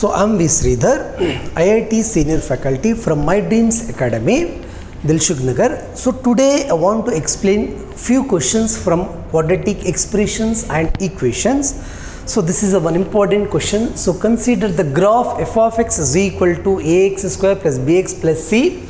So I am V. Sridhar, IIT Senior Faculty from My Dreams Academy, Dilshuk Nagar. So today I want to explain few questions from quadratic expressions and equations. So this is a one important question. So consider the graph f of x is equal to ax square plus bx plus c.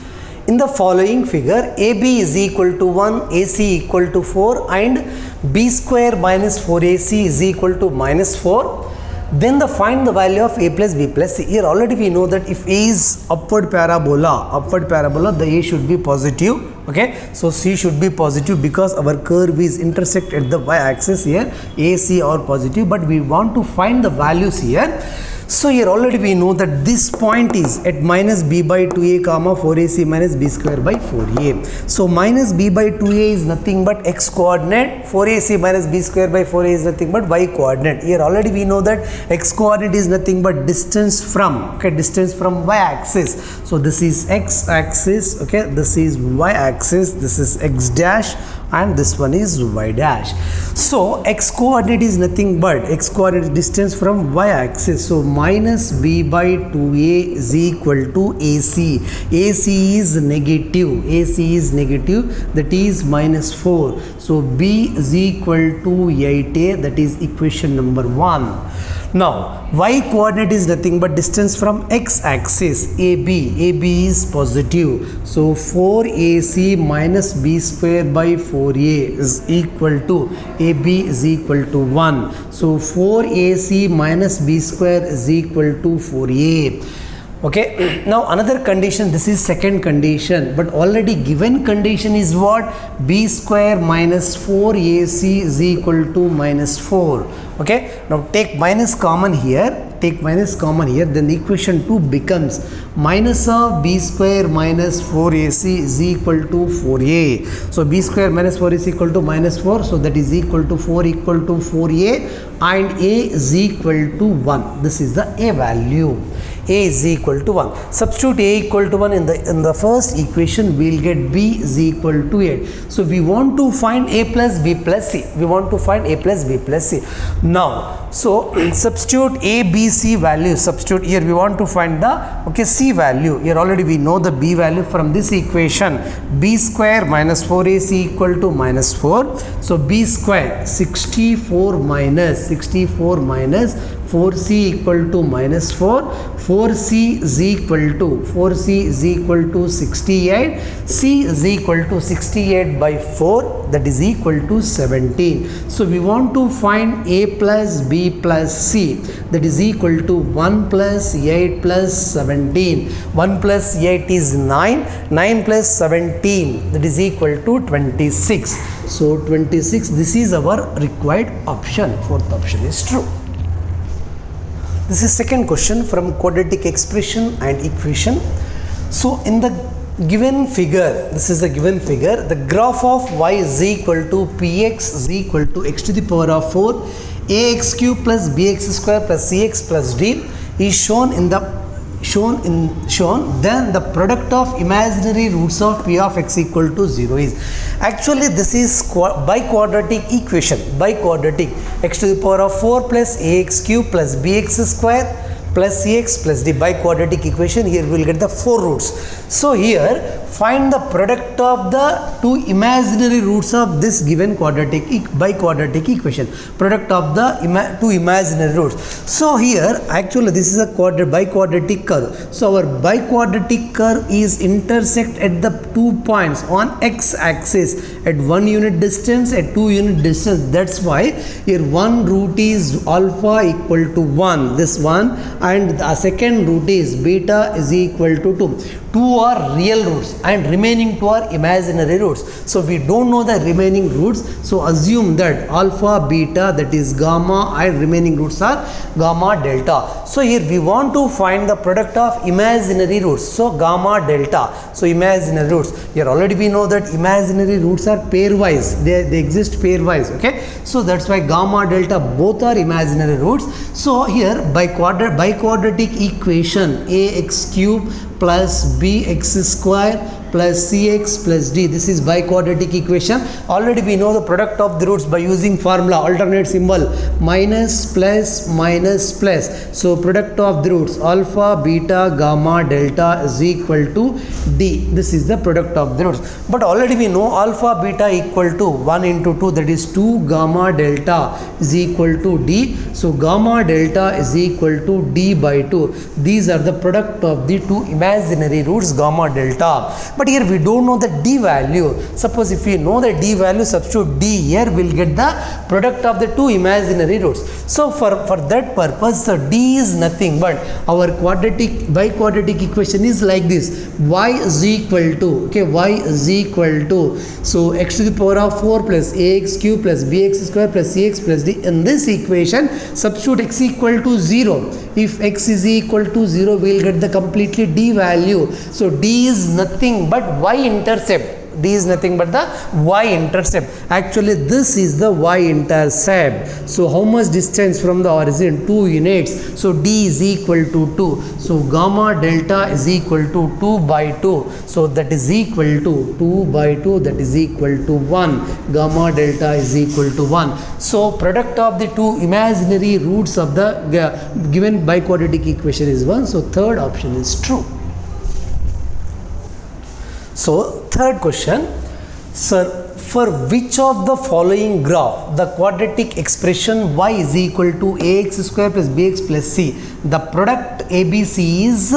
In the following figure, AB is equal to 1, AC equal to 4 and B square minus 4AC is equal to minus 4. Then find the value of A plus B plus C. Here already we know that if A is upward parabola, the A should be positive. Okay, so C should be positive because our curve is intersect at the y-axis here. A, C are positive, but we want to find the values here. So here already we know that this point is at minus b by 2a comma 4ac minus b square by 4a. So minus b by 2a is nothing but x coordinate, 4ac minus b square by 4a is nothing but y coordinate. Here already we know that x coordinate is nothing but distance from, okay, distance from y axis. So this is x axis, okay, this is y axis, this is x dash and this one is y dash. So x coordinate is nothing but x coordinate distance from y axis. So minus b by 2a is equal to AC. AC is negative. AC is negative, that is minus 4. So b is equal to 8a, that is equation number 1. Now y coordinate is nothing but distance from x axis. AB. AB is positive. So 4ac minus b square by 4a is equal to AB is equal to 1. So 4ac minus b square is equal to 4a. Okay, now another condition, this is second condition, but already given condition is what? B square minus 4ac is equal to minus 4. Okay, now take minus common here, then the equation 2 becomes minus of b square minus 4ac is equal to 4a. So b square minus 4 is equal to minus 4, so that is equal to 4 equal to 4a and a is equal to 1. This is the a value. A is equal to 1. Substitute a equal to 1 in the first equation, we will get b is equal to 8. So we want to find a plus b plus c. Now, so substitute a, b, c value. Substitute here, we want to find the c value. Here already we know the b value from this equation. B square minus 4ac equal to minus 4. So b square 64 minus 4c equal to minus 4. 4c is equal to 68. C is equal to 68 by 4, that is equal to 17. So we want to find a plus b plus c, that is equal to 1 plus 8 plus 17. 1 plus 8 is 9. 9 plus 17, that is equal to 26. So 26, this is our required option. Fourth option is true. This is second question from quadratic expression and equation. So in the given figure, this is the given figure, the graph of y is equal to px is equal to x to the power of 4 ax cube plus bx square plus cx plus d is shown. Then the product of imaginary roots of p of x equal to 0 is. Actually this is biquadratic equation. Biquadratic, x to the power of 4 plus ax cube plus bx square plus cx plus d, biquadratic equation. Here we will get the 4 roots. So here find the product of the two imaginary roots of this given biquadratic equation. Product of the two imaginary roots. So here actually this is a biquadratic curve. So our biquadratic curve is intersect at the 2 points on x axis at 1 unit distance, at 2 unit distance. That's why here one root is alpha equal to 1, this one, and the second root is beta is equal to 2. 2 are real roots and remaining 2 are imaginary roots. So we don't know the remaining roots, so assume that alpha, beta, that is gamma, and remaining roots are gamma, delta. So here we want to find the product of imaginary roots. So gamma, delta. So imaginary roots. Here already we know that imaginary roots are pairwise. They exist pairwise. Okay. So that's why gamma, delta both are imaginary roots. So here by quadratic equation ax cube plus bx square plus cx plus d. This is biquadratic equation. Already we know the product of the roots by using formula, alternate symbol, minus plus minus plus. So product of the roots alpha, beta, gamma, delta is equal to d. This is the product of the roots. But already we know alpha, beta equal to 1 into 2, that is 2 gamma delta is equal to d. So gamma delta is equal to d by 2. These are the product of the two imaginary roots gamma delta. But here we don't know the d value. Suppose if we know the d value, substitute d here, we'll get the product of the two imaginary roots. So for that purpose, so d is nothing but our biquadratic equation is like this: y is equal to, okay, y is equal to, so x to the power of 4 plus ax cube plus bx square plus cx plus d. In this equation, substitute x equal to 0. If x is equal to 0, we will get the completely d value. So d is nothing but y-intercept. D is nothing but the y-intercept. Actually, this is the y-intercept. So how much distance from the origin? 2 units. So d is equal to 2. So gamma delta is equal to 2 by 2. So that is equal to 2 by 2, that is equal to 1. Gamma delta is equal to 1. So product of the two imaginary roots of the given biquadratic equation is 1. So third option is true. So third question, sir, for which of the following graph the quadratic expression y is equal to ax square plus bx plus c, the product ABC is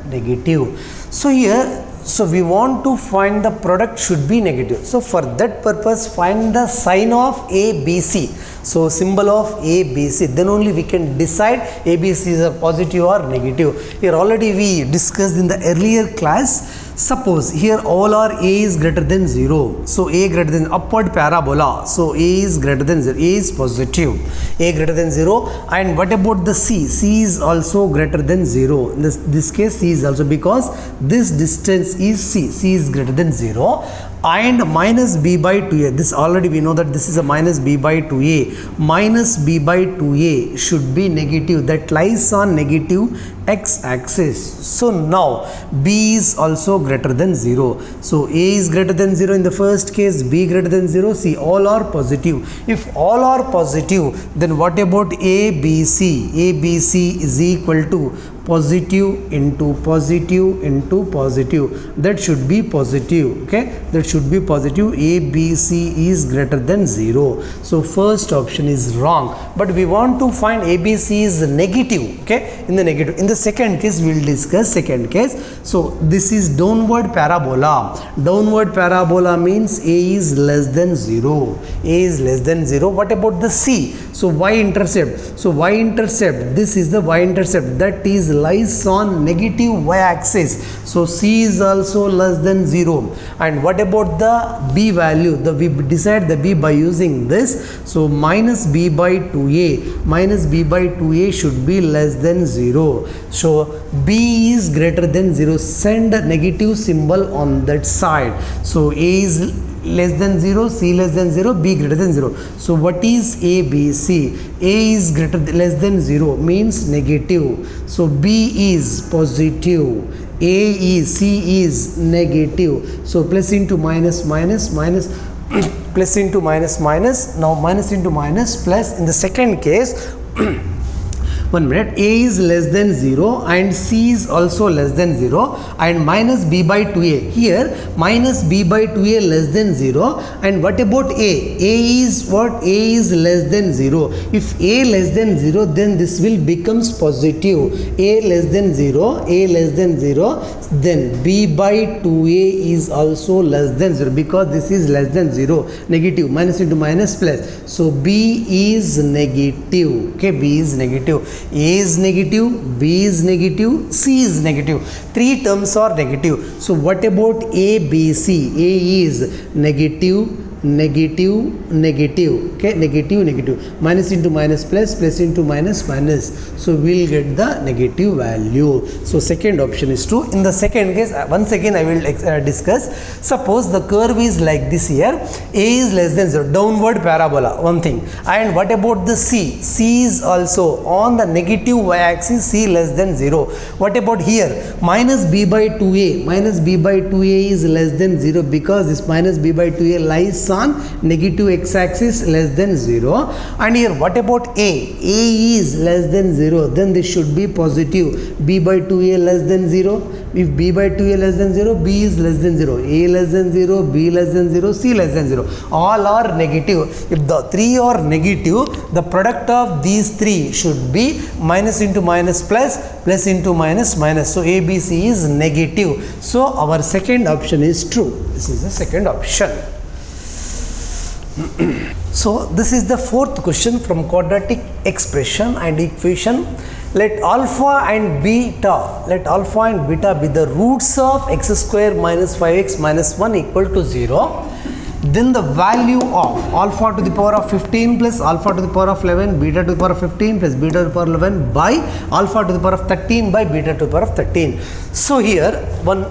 negative? So here, so we want to find the product should be negative. So for that purpose, find the sign of ABC. So symbol of ABC, then only we can decide ABC is a positive or negative. Here already we discussed in the earlier class. Suppose here all are a is greater than 0. So a greater than upward parabola. So a is greater than 0. A is positive. A greater than 0. And what about the C? C is also greater than 0. In this case C is also, because this distance is C. C is greater than 0. And minus b by 2a. This already we know that this is a minus b by 2a. Minus b by 2a should be negative. That lies on negative x-axis. So now b is also greater than 0. So a is greater than 0 in the first case, b greater than 0, c, all are positive. If all are positive, then what about ABC? ABC is equal to positive into positive into positive. That should be positive. Okay, that should be positive. ABC is greater than 0. So first option is wrong. But we want to find ABC is negative. Okay, in the negative. In the second case, we will discuss second case. So this is downward parabola. Downward parabola means a is less than 0. A is less than 0. What about the C? So y-intercept. So y-intercept. This is the y-intercept. That is lies on negative y-axis. So C is also less than 0. And what about the B value? We decide the B by using this. So minus B by 2A. Minus B by 2A should be less than 0. So B is greater than 0. Send a negative symbol on that side. So A is less than 0, C less than 0, B greater than 0. So what is ABC? A is less than 0 means negative. So B is positive. C is negative. So plus into minus, minus, minus, plus into minus, minus. Now minus into minus, plus. In the second case, 1 minute, A is less than 0 and C is also less than 0 and minus B by 2A. Here minus B by 2A less than 0. And what about A? A is what? A is less than 0. If A less than 0, then this will becomes positive. A less than 0, A less than 0, then B by 2A is also less than 0, because this is less than 0. Negative, minus into minus, plus. So B is negative. Okay, B is negative. A is negative, B is negative, C is negative. Three terms are negative. So what about ABC? A is negative, negative, negative, okay, negative, negative, minus into minus plus, plus into minus, minus, so we'll get the negative value. So second option is true. In the second case, once again I will discuss. Suppose the curve is like this here, a is less than 0, downward parabola, one thing. And what about the c? C is also on the negative y-axis, c less than 0. What about here? Minus b by 2a, minus b by 2a is less than 0 because this minus b by 2a lies on negative x-axis less than 0. And here what about a? A is less than 0, then this should be positive. B by 2a less than 0. If b by 2a less than 0, b is less than 0, a less than 0, b less than 0, c less than 0. All are negative. If the three are negative, the product of these three should be minus into minus plus, plus into minus, minus. So ABC is negative. So our second option is true. This is the second option. So this is the fourth question from quadratic expression and equation. Let alpha and beta be the roots of x square minus 5x minus 1 equal to 0. Then the value of alpha to the power of 15 plus alpha to the power of 11, beta to the power of 15 plus beta to the power of 11 by alpha to the power of 13 by beta to the power of 13. So here one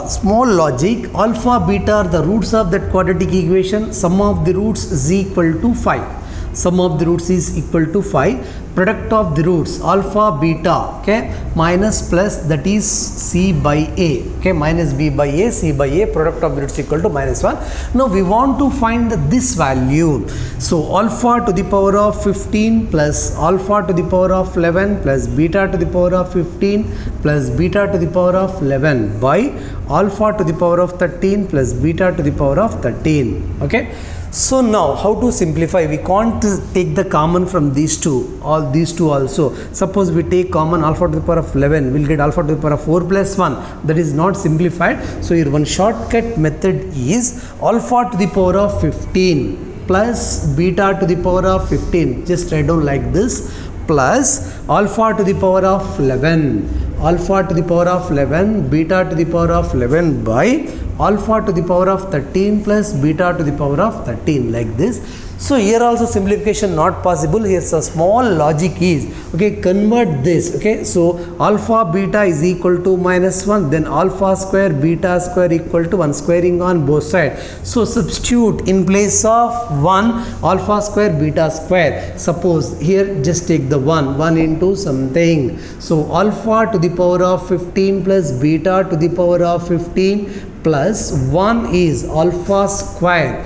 small logic, alpha, beta are the roots of that quadratic equation. Sum of the roots is equal to 5. Sum of the roots is equal to 5. Product of the roots alpha, beta, okay, minus plus, that is c by a, okay, minus b by a, c by a, product of the roots equal to minus 1. Now we want to find this value. So alpha to the power of 15 plus alpha to the power of 11 plus beta to the power of 15 plus beta to the power of 11 by alpha to the power of 13 plus beta to the power of 13. Okay. So now how to simplify? We can't take the common from these two, all these two also. Suppose we take common alpha to the power of 11, we'll get alpha to the power of 4 plus 1. That is not simplified. So here one shortcut method is alpha to the power of 15 plus beta to the power of 15. Just write down like this, plus alpha to the power of 11, alpha to the power of 11, beta to the power of 11 by alpha to the power of 13 plus beta to the power of 13, like this. So here also simplification not possible. Here's a small logic is, okay, convert this, okay. So alpha beta is equal to minus 1, then alpha square beta square equal to 1, squaring on both sides. So substitute in place of 1 alpha square beta square. Suppose here just take the 1 into something. So alpha to the power of 15 plus beta to the power of 15 plus 1 is alpha square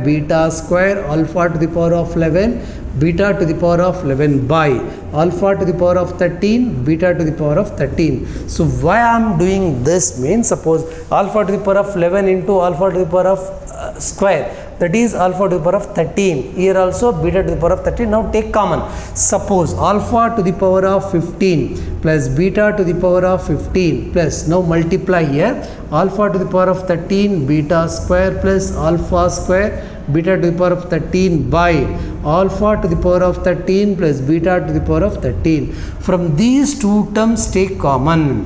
beta square alpha to the power of 11 beta to the power of 11 by alpha to the power of 13 beta to the power of 13. So why I am doing this means, suppose alpha to the power of 11 into alpha to the power of square, that is alpha to the power of 13. Here also beta to the power of 13. Now take common. Suppose alpha to the power of 15 plus beta to the power of 15 plus, now multiply here, alpha to the power of 13 beta square plus alpha square beta to the power of 13 by alpha to the power of 13 plus beta to the power of 13. From these two terms take common.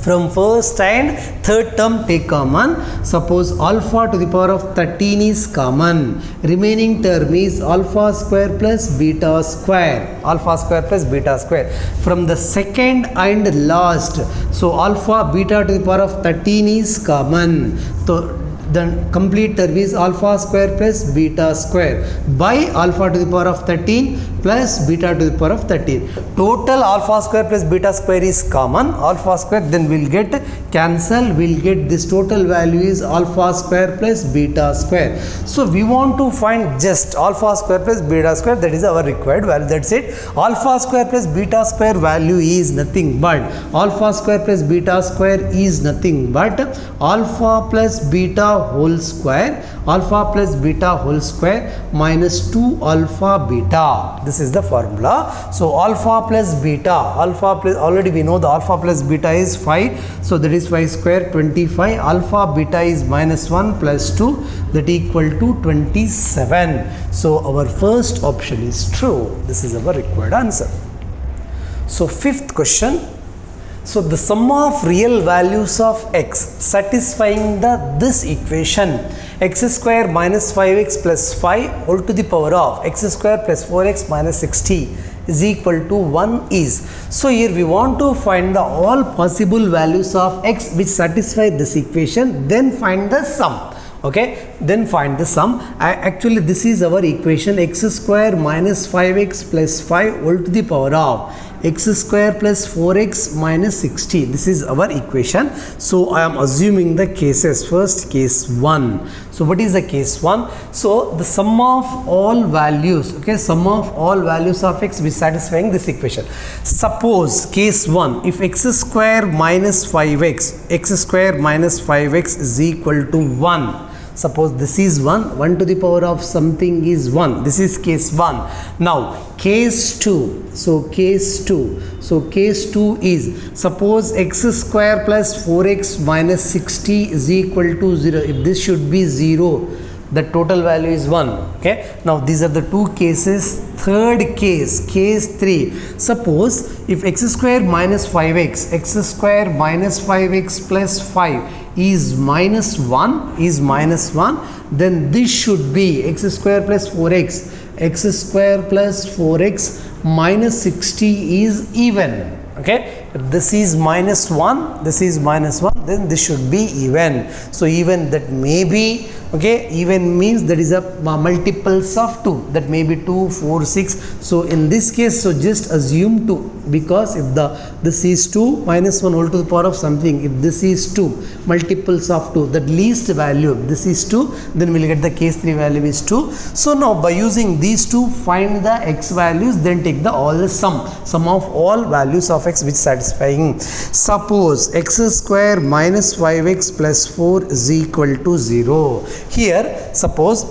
From first and third term take common. Suppose alpha to the power of 13 is common. Remaining term is alpha square plus beta square. Alpha square plus beta square. From the second and last, so alpha beta to the power of 13 is common. So the complete term is alpha square plus beta square by alpha to the power of 13 plus beta to the power of 13. Total alpha square plus beta square is common. Alpha square, then we'll get cancel, we'll get this total value is alpha square plus beta square. So we want to find just alpha square plus beta square, that is our required value. That's it. Alpha square plus beta square value is nothing but alpha square plus beta square is nothing but alpha plus beta whole square, alpha plus beta whole square minus 2 alpha beta. This is the formula. So alpha plus beta, alpha plus, already we know the alpha plus beta is 5, so that is 5 square 25, alpha beta is minus 1 plus 2, that equal to 27. So our first option is true. This is our required answer. So fifth question. So the sum of real values of x satisfying this equation x square minus 5x plus 5 whole to the power of x square plus 4x minus 60 is equal to 1 is. So here we want to find the all possible values of x which satisfy this equation, then find the sum. Okay, then find the sum. Actually this is our equation, x square minus 5x plus 5 whole to the power of x square plus 4x minus 60. This is our equation. So I am assuming the cases. First, case 1. So what is the case 1? So the sum of all values, okay, sum of all values of x which satisfying this equation. Suppose case 1, if x square minus 5x, x square minus 5x is equal to 1. Suppose this is 1 to the power of something is 1. This is case 1. Now case 2. So case 2 is, suppose x square plus 4x minus 60 is equal to 0. If this should be 0, the total value is 1. Okay, now these are the two cases. Third case, case 3, suppose if x square minus 5x, x square minus 5x plus 5 is minus 1, then this should be x square plus 4x, x square plus 4x minus 60 is even. Okay, if this is minus 1, this is minus 1, then this should be even. So even, that may be, okay, even means that is a multiples of 2, that may be 2, 4, 6. So in this case, so just assume 2, because if this is 2 minus 1 whole to the power of something, if this is 2 multiples of 2, that least value, if this is 2, then we'll get the case 3 value is 2. So now by using these two, find the x values, then take the all the sum of all values of x which satisfying. Suppose x square minus 5x plus 4 is equal to 0. Here suppose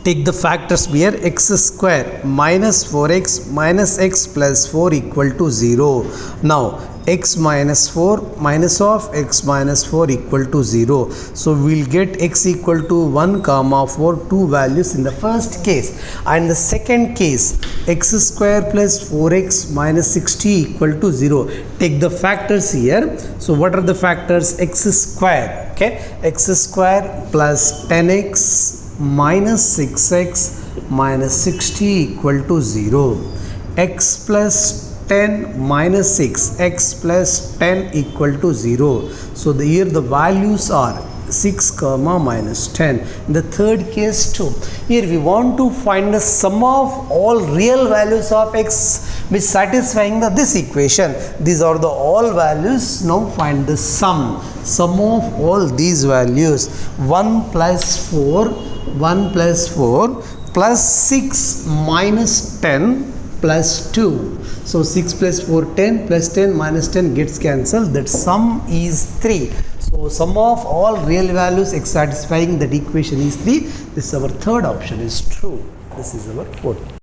take the factors here, x square minus 4x minus x plus 4 equal to 0. Now x minus 4 minus of x minus 4 equal to 0. So we'll get x equal to 1 comma 4, two values in the first case. And the second case, x square plus 4x minus 60 equal to 0. Take the factors here. So what are the factors? X square, okay, x square plus 10x minus 6x minus 60 equal to 0. X plus 10 minus 6, x plus 10 equal to 0. So here the values are 6 comma minus 10. In the third case too, here we want to find the sum of all real values of x which satisfying this equation. These are the all values. Now find the sum of all these values. 1 plus 4 plus 6 minus 10 plus 2. So 6 plus 4, 10, plus 10 minus 10 gets cancelled. That sum is 3. So sum of all real values x satisfying that equation is 3. This is our third option is true. This is our fourth.